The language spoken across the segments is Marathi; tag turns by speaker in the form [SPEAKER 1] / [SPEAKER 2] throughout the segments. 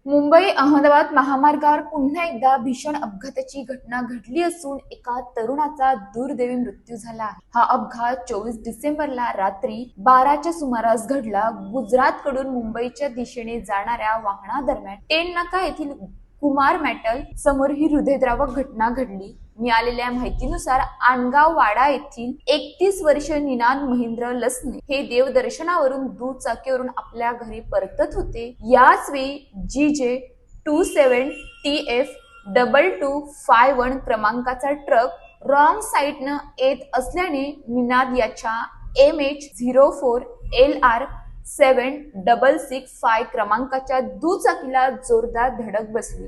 [SPEAKER 1] मुंबई अहमदाबाद महामार्गावर पुन्हा एकदा भीषण अपघाताची घटना घडली असून एका तरुणाचा दुर्दैवी मृत्यू झाला आहे। हा अपघात 24 डिसेंबरला रात्री 12च्या सुमारास घडला। गुजरात कडून मुंबईच्या दिशेने जाणाऱ्या वाहनादरम्यान टेन नाका येथील कुमार मेटल समोर ही हृदयद्रावक घटना घडली। मिळालेल्या माहितीनुसार आनगाव वाडा येथील 31 वर्षीय निनाद महेंद्र लसने हे देवदर्शनावरून दुचाकीवरून आपल्या घरी परतत होते। याच वेळी GJ 27TF2251 क्रमांकाचा ट्रक रॉंग साइडनं येत असल्याने निनाद याच्या MH04LR7665 क्रमांकाच्या दुचाकीला जोरदार धडक बसली।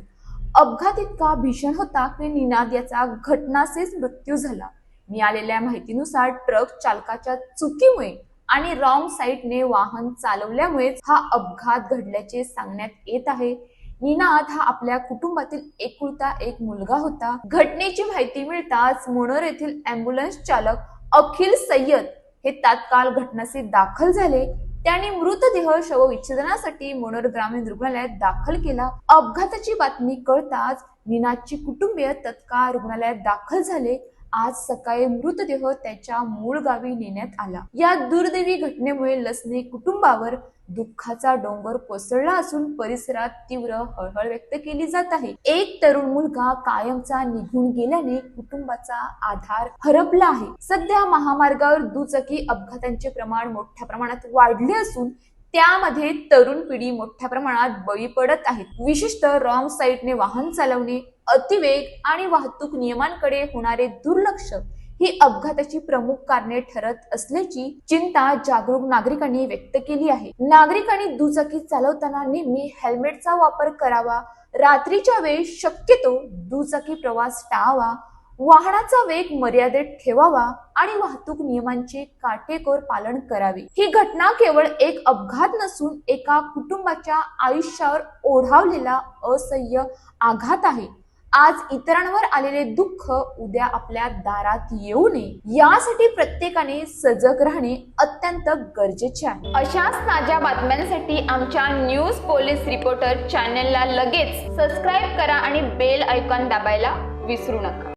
[SPEAKER 1] अपघात इतका भीषण होता की निनाद याचा घटनास्थळीच मृत्यू झाला। मिळालेल्या माहितीनुसार ट्रक चालकाच्या चुकीमुळे आणि रॉंग साइडने वाहन चालवल्यामुळे हा अपघात घडल्याचे सांगण्यात येत आहे। निनाद हा आपल्या कुटुंबातील एकुलता एक मुलगा होता। घटनेची माहिती मिळताच मनोर येथील अँब्युलन्स चालक अखिल सय्यद हे तात्काळ घटनास्थळी दाखल झाले। त्यांनी मृतदेह शवविच्छेदनासाठी मनोर ग्रामीण रुग्णालयात दाखल केला। अपघाताची बातमी कळताच निनादची कुटुंबीय तत्काळ रुग्णालयात दाखल झाले। आज सकाळी मृतदेह त्याच्या मूळ गावी नेण्यात आला। या दुर्दैवी घटनेमुळे लसने कुटुंबावर दुःखाचा डोंगर कोसळला असून परिसरात तीव्र हळहळ व्यक्त केली जात आहे। एक तरुण मुलगा कायमचा निघून गेल्याने कुटुंबाचा आधार हरपला आहे। सध्या महामार्गावर दुचाकी अपघातांचे प्रमाण मोठ्या प्रमाणात वाढले असून त्यामध्ये तरुण पिढी मोठ्या प्रमाणात बळी पडत आहेत। विशेषतः रॉंग साइडने वाहन चालवणे, अतिवेग आणि वाहतूक नियमांकडे होणारे दुर्लक्ष ही अपघाताची प्रमुख कारणे ठरत असल्याची चिंता जागरूक नागरिकांनी व्यक्त केली आहे। नागरिकांनी दुचाकी चालवताना नेहमी हेल्मेटचा वापर करावा, रात्रीच्या वेळी शक्यतो दुचाकी प्रवास टाळावा, वाहनाचा वेग मर्यादेत ठेवावा आणि वाहतूक नियमांचे काटेकोर पालन करावे। ही घटना केवळ एक अपघात नसून एका कुटुंबाच्या आयुष्यावर ओढावलेला असह्य आघात आहे। आज इतरांवर आलेले दुःख उद्या आपल्या दारात येऊ नये यासाठी प्रत्येकाने सजग राहणे अत्यंत गरजेचे आहे। अशाच ताज्या बातम्यांसाठी आमच्या न्यूज पोलीस रिपोर्टर चॅनलला लगेच सबस्क्राईब करा आणि बेल आयकॉन दाबायला विसरू नका।